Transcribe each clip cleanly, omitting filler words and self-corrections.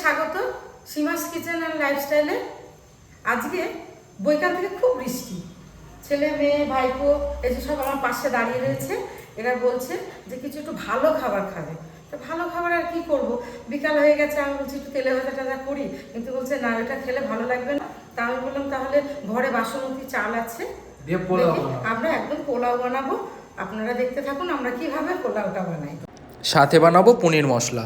স্বাগত সীমাস kitchen and লাইফস্টাইলে। আজকে বৈকাল থেকে খুব বৃষ্টি, ছেলে মেয়ে ভাইপো এই যে সব আমার পাশে দাঁড়িয়ে রয়েছে। এরা বলছে যে কিছু একটু ভালো খাবার খাবে। তো ভালো খাবার আর কি করব, বিকাল হয়ে গেছে, আমি বলছি একটু তেলে ভাজা টাজা করি, কিন্তু বলছে না ওটা খেলে ভালো লাগবে না। তা আমি বললাম তাহলে ঘরে বাসমতি চাল আছে, আমরা একদম পোলাও বানাবো। আপনারা দেখতে থাকুন আমরা কিভাবে পোলাওটা বানাই। সাথে বানাবো পনির মশলা।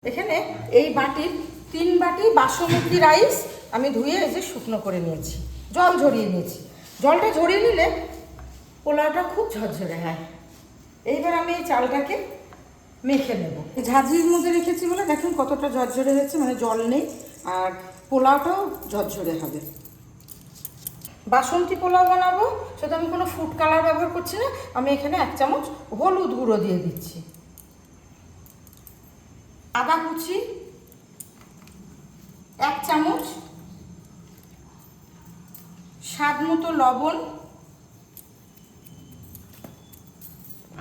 এখানে এই বাটির 3 বাটি বাসমতি রাইস আমি ধুয়ে এই যে শুকনো করে নিয়েছি, জল ঝরিয়ে নিয়েছি। জলটা ঝরিয়ে নিলে পোলাওটা খুব ঝরঝরে হয়। এইবার আমি এই চালটাকে মেখে নেব। এই ঝাঁঝরির মধ্যে রেখেছি বলে দেখুন কতটা ঝরঝরে হয়েছে, মানে জল নেই, আর পোলাওটাও ঝরঝরে হবে। বাসন্তী পোলাও বানাবো, সেটা আমি কোনো ফুড কালার ব্যবহার করছি না। আমি এখানে 1 চামচ হলুদ গুঁড়ো দিয়ে দিচ্ছি, আদা কুচি 1 চামচ, স্বাদ মতো লবণ,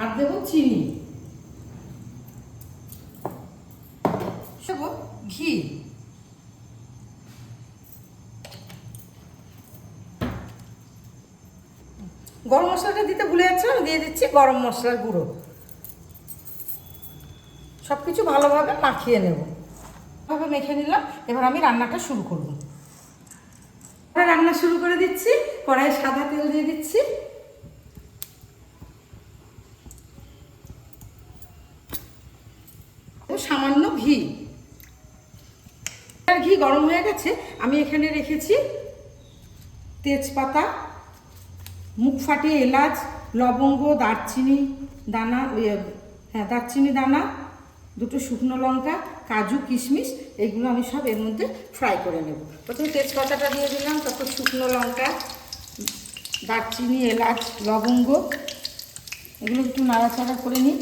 আর দেব চিনি, দেব ঘি। গরম মশলাটা দিতে ভুলে যাচ্ছিলাম, দিয়ে দিচ্ছি গরম মশলার গুঁড়ো। সব কিছু ভালোভাবে মাখিয়ে নেব। ভাবে মেখে নিলাম, এবার আমি রান্নাটা শুরু করব। রান্না শুরু করে দিচ্ছি। কড়াইয়ে সাদা তেল দিয়ে দিচ্ছি, সামান্য ঘি। ঘি গরম হয়ে গেছে, আমি এখানে রেখেছি তেজপাতা, মুখ ফাটিয়ে এলাচ, লবঙ্গ, দারচিনি দানা, দারচিনি দানা, 2টো শুকনো লঙ্কা, কাজু কিশমিশ, এগুলো আমি সব এর মধ্যে ফ্রাই করে নেব। প্রথমে তেজপাতাটা দিয়ে দিলাম, তারপর শুকনো লঙ্কা, দারচিনি, এলাচ, লবঙ্গ, এগুলো একটু নাড়াচাড়া করে নিই।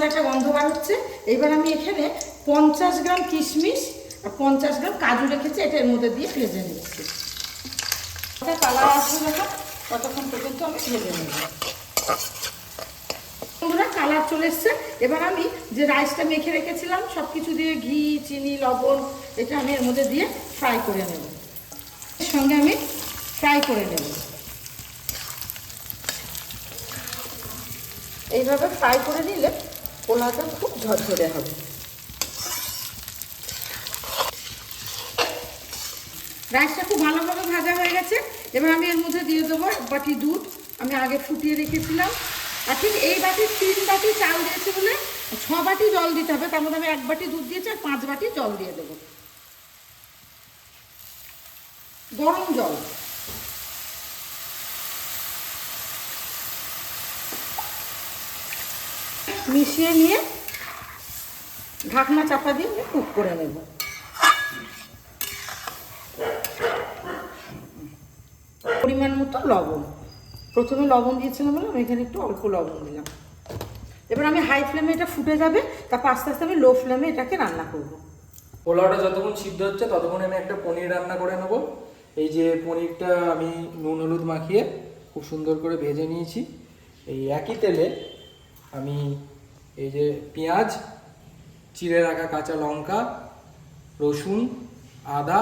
একটা গন্ধ বার হচ্ছে। এবার আমি এখানে 50 গ্রাম কিশমিশ আর 50 গ্রাম কাজু রেখেছি, এটা এর মধ্যে দিয়ে ভেজে নিচ্ছি। কালার আসবে যখন, ততক্ষণ পর্যন্ত আমি ভেজে নেব। বন্ধুরা কালার চলে এসছে। এবার আমি যে রাইসটা মেখে রেখেছিলাম সব কিছু দিয়ে, ঘি, চিনি, লবণ, এটা আমি এর মধ্যে দিয়ে ফ্রাই করে নেব। এর সঙ্গে আমি ফ্রাই করে নেব। এইভাবে ফ্রাই করে নিলে পোলাওটা খুব ঝরঝরে হবে। রাইসটা খুব ভালোভাবে ভাজা হয়ে গেছে। এবার আমি এর মধ্যে দিয়ে দেবো 1 বাটি দুধ, আমি আগে ফুটিয়ে রেখেছিলাম। আর ঠিক এই বাটির 3 বাটি চাল দিয়েছি বলে 6 বাটি জল দিতে হবে। তার মধ্যে আমি 1 বাটি দুধ দিয়েছি আর 5 বাটি জল দিয়ে দেবো, গরম জল। মিশিয়ে নিয়ে ঢাকনা চাপা দিয়ে কুক করে নেব। পরিমাণ মতো লবণ, প্রথমে লবণ দিয়েছিলাম বলে আমি এখানে একটু অল্প লবণ দিলাম। এবার আমি হাই ফ্লেমে এটা ফুটে যাবে, তারপর আস্তে আস্তে আমি লো ফ্লেমে এটাকে রান্না করব। পোলাওটা যতক্ষণ সিদ্ধ হচ্ছে ততক্ষণ আমি একটা পনির রান্না করে নেব। এই যে পনিরটা আমি নুন হলুদ মাখিয়ে খুব সুন্দর করে ভেজে নিয়েছি। এই একই তেলে আমি এই যে পেঁয়াজ, চিড়ে রাখা কাঁচা লঙ্কা, রসুন, আদা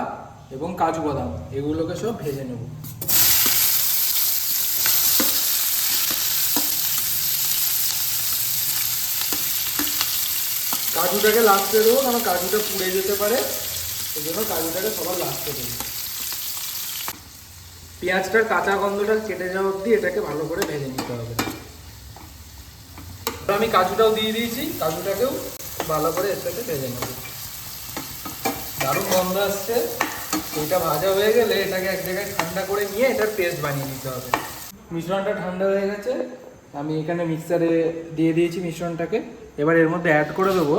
এবং কাজু বাদাম এগুলোকে সব ভেজে নেব। কাজুটাকে লাস্টে দেবো, কারণ কাজুটা পুড়ে যেতে পারে, এই জন্য কাজুটাকে সবার লাস্টে দেবো। পেঁয়াজটার কাঁচা গন্ধটা কেটে যাওয়া অবধি এটাকে ভালো করে ভেজে নিতে হবে। আমি কাজুটাও দিয়ে দিয়েছি, কাজুটাকেও ভালো করে এর সাথে ভেজে নেব। দারুণ গন্ধ আসছে। এটা ভাজা হয়ে গেলে এটাকে এক জায়গায় ঠান্ডা করে নিয়ে এটার পেস্ট বানিয়ে নিতে হবে। মিশ্রণটা ঠান্ডা হয়ে গেছে, আমি এখানে মিক্সারে দিয়ে দিয়েছি মিশ্রণটাকে। এবার এর মধ্যে অ্যাড করে দেবো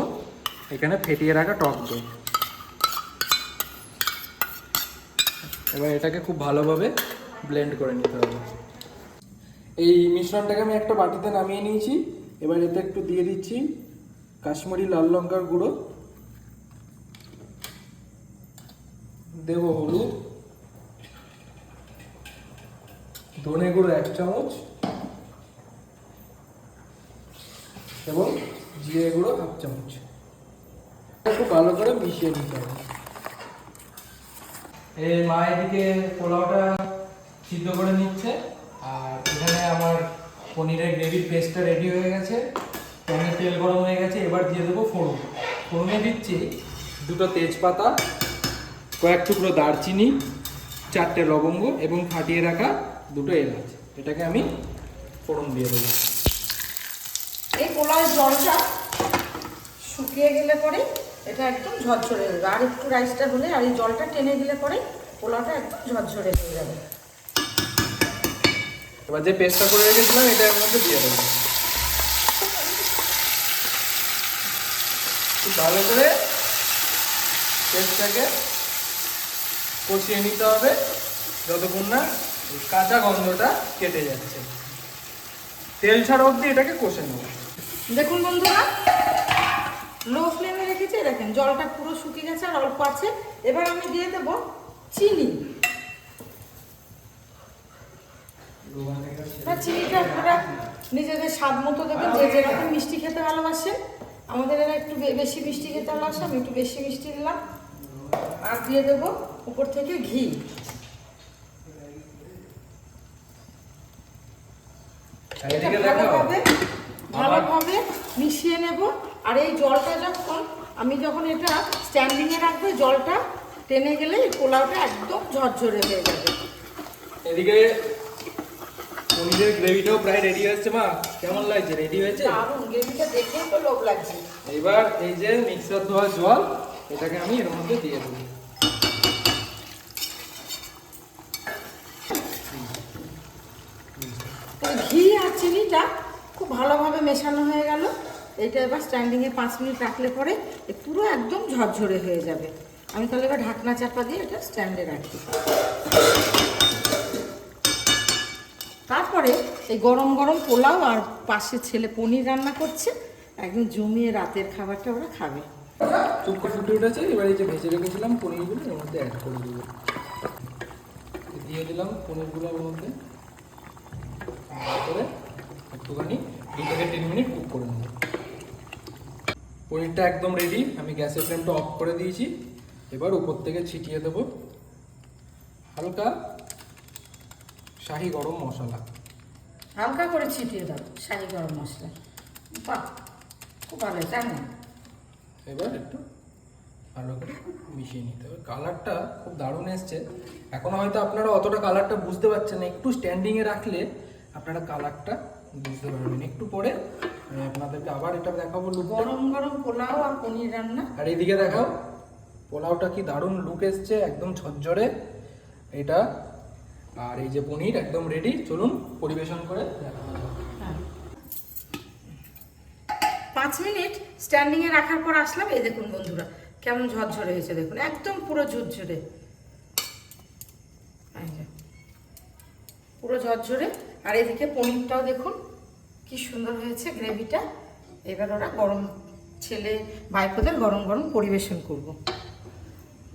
এখানে ফেটিয়ে রাখা টক দই। এবার এটাকে খুব ভালোভাবে ব্লেন্ড করে নিতে হবে। এই মিশ্রণটাকে আমি একটা বাটিতে নামিয়ে নিয়েছি। এবার এতে একটু দিয়ে দিচ্ছি কাশ্মীরি লাল লঙ্কার গুঁড়ো, দেব হলুদ, ধনে গুঁড়ো 1 চামচ এবং জিরে গুঁড়ো 1/2 চামচ। একটু ভালো করে মিশিয়ে নিতে হবে। এই মা এদিকে পোলাওটা সিদ্ধ করে নিচ্ছে, আর এখানে আমার পনিরের গ্রেভির পেস্টটা রেডি হয়ে গেছে। প্যানে তেল গরম হয়ে গেছে, এবার দিয়ে দেবো ফোড়ন। ফোড়নে দিচ্ছি 2টো তেজপাতা, কয়েক টুকরো দারচিনি, 4টে লবঙ্গ এবং ফাটিয়ে রাখা 2টো এলাচ। এটাকে আমি ফোড়ন দিয়ে দেবো। এই পোলাওয়ের জলটা শুকিয়ে গেলে পরে এটা একদম ঝরঝরে হয়ে যাবে। আর একটু রাইসটা হলে আর এই জলটা টেনে দিলে পরে পোলাওটা একদম ঝরঝরে হয়ে যাবে। এবার যে পেস্টটা করে রেখেছিলাম এটা এর মধ্যে দিয়ে দেবো। খুব ভালো করে পেস্টটাকে কষিয়ে নিতে হবে যতক্ষণ না কাঁচা গন্ধটা কেটে যাচ্ছে। তেল ছাড়া অবধি এটাকে কষে নেব। দেখুন বন্ধুরা, লো ফ্লেমে রেখেছি, দেখেন জলটা পুরো শুকিয়ে গেছে আর অল্প আছে। এবার আমি দিয়ে দেবো চিনি। চিনিটা আপনারা নিজেদের স্বাদ মতো দেবেন, যে যেরকম মিষ্টি খেতে ভালোবাসেন। আমাদের এরা একটু বেশি মিষ্টি খেতে ভালোবাসে, আমি একটু বেশি মিষ্টি দিলাম। আর দিয়ে দেবো উপর থেকে ঘি। ভালোভাবে মিশিয়ে নেব। আর এই জলটা যখন এটা স্ট্যান্ডিংয়ে রাখবো, জলটা টেনে গেলে এই পোলাওটা একদম ঝরঝরে হয়ে যাবে। এদিকে পনিরের গ্রেভিটাও প্রায় রেডি হয়েছে। মা কেমন লাগছে? রেডি হয়েছে? দারুণ, গ্রেভিটা দেখেই তো লোভ লাগছে। এবার এই যে মিক্সার ধোয়া জল, এটাকে আমি এর মধ্যে দিয়ে দেবো। ঘি আর চিনিটা খুব ভালোভাবে মেশানো হয়ে গেল। এইটা এবার স্ট্যান্ডিংয়ে 5 মিনিট রাখলে পরে পুরো একদম ঝরঝরে হয়ে যাবে। আমি তাহলে এবার ঢাকনা চাপা দিয়ে এটা স্ট্যান্ডে রাখি। তারপরে এই গরম গরম পোলাও আর পাশে ছেলে পনির রান্না করছে, একদম জমিয়ে রাতের খাবারটা ওরা খাবে। চুপ করে ফুটে উঠেছে। এবার এই যে ভেজে রেখেছিলাম পনিরগুলো এর মধ্যে অ্যাড করে দেবো। দিয়ে দিলাম পনিরগুলো এর মধ্যে, তারপরে একটুখানি 2 থেকে 3 মিনিট কুক করে নেব। পনিরটা একদম রেডি। আমি গ্যাসের ফ্লেমটা অফ করে দিয়েছি। এবার উপর থেকে ছিটিয়ে দেবো হালকা শাহি গরম মশলা। হালকা করে ছিটিয়ে দাও শাহি গরম মশলা। বাহ, খুব ভালো, তাই না? এবার একটু ভালো করে মিশিয়ে নিতে হবে। কালারটা খুব দারুণ এসছে। এখনো হয়তো আপনারা অতটা কালারটা বুঝতে পারছেন না, একটু স্ট্যান্ডিংয়ে রাখলে আপনারা কালারটা বুঝতে পারবেন। একটু পরে আমি আপনাদেরকে আবার এটা দেখাবো লুক। গরম গরম পোলাও আর পনির রান্না। আর এইদিকে দেখাও পোলাওটা কি দারুণ লুক এসছে, একদম ঝরঝরে এটা। আর এই যে পনির একদম রেডি। চলুন পরিবেশন করে দেখানো যাক। 5 মিনিট স্ট্যান্ডিংয়ে রাখার পর আসলাম। এই দেখুন বন্ধুরা কেমন ঝরঝরে হয়েছে, দেখুন একদম পুরো ঝরঝরে, পুরো ঝরঝরে। আর এদিকে পনিরটাও দেখুন কি সুন্দর হয়েছে গ্রেভিটা। এবার ওরা ছেলে ভাইপোদের গরম গরম পরিবেশন করব।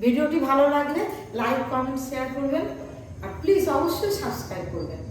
ভিডিওটি ভালো লাগলে লাইক, কমেন্ট, শেয়ার করবেন। আর প্লিজ অবশ্যই সাবস্ক্রাইব করবেন।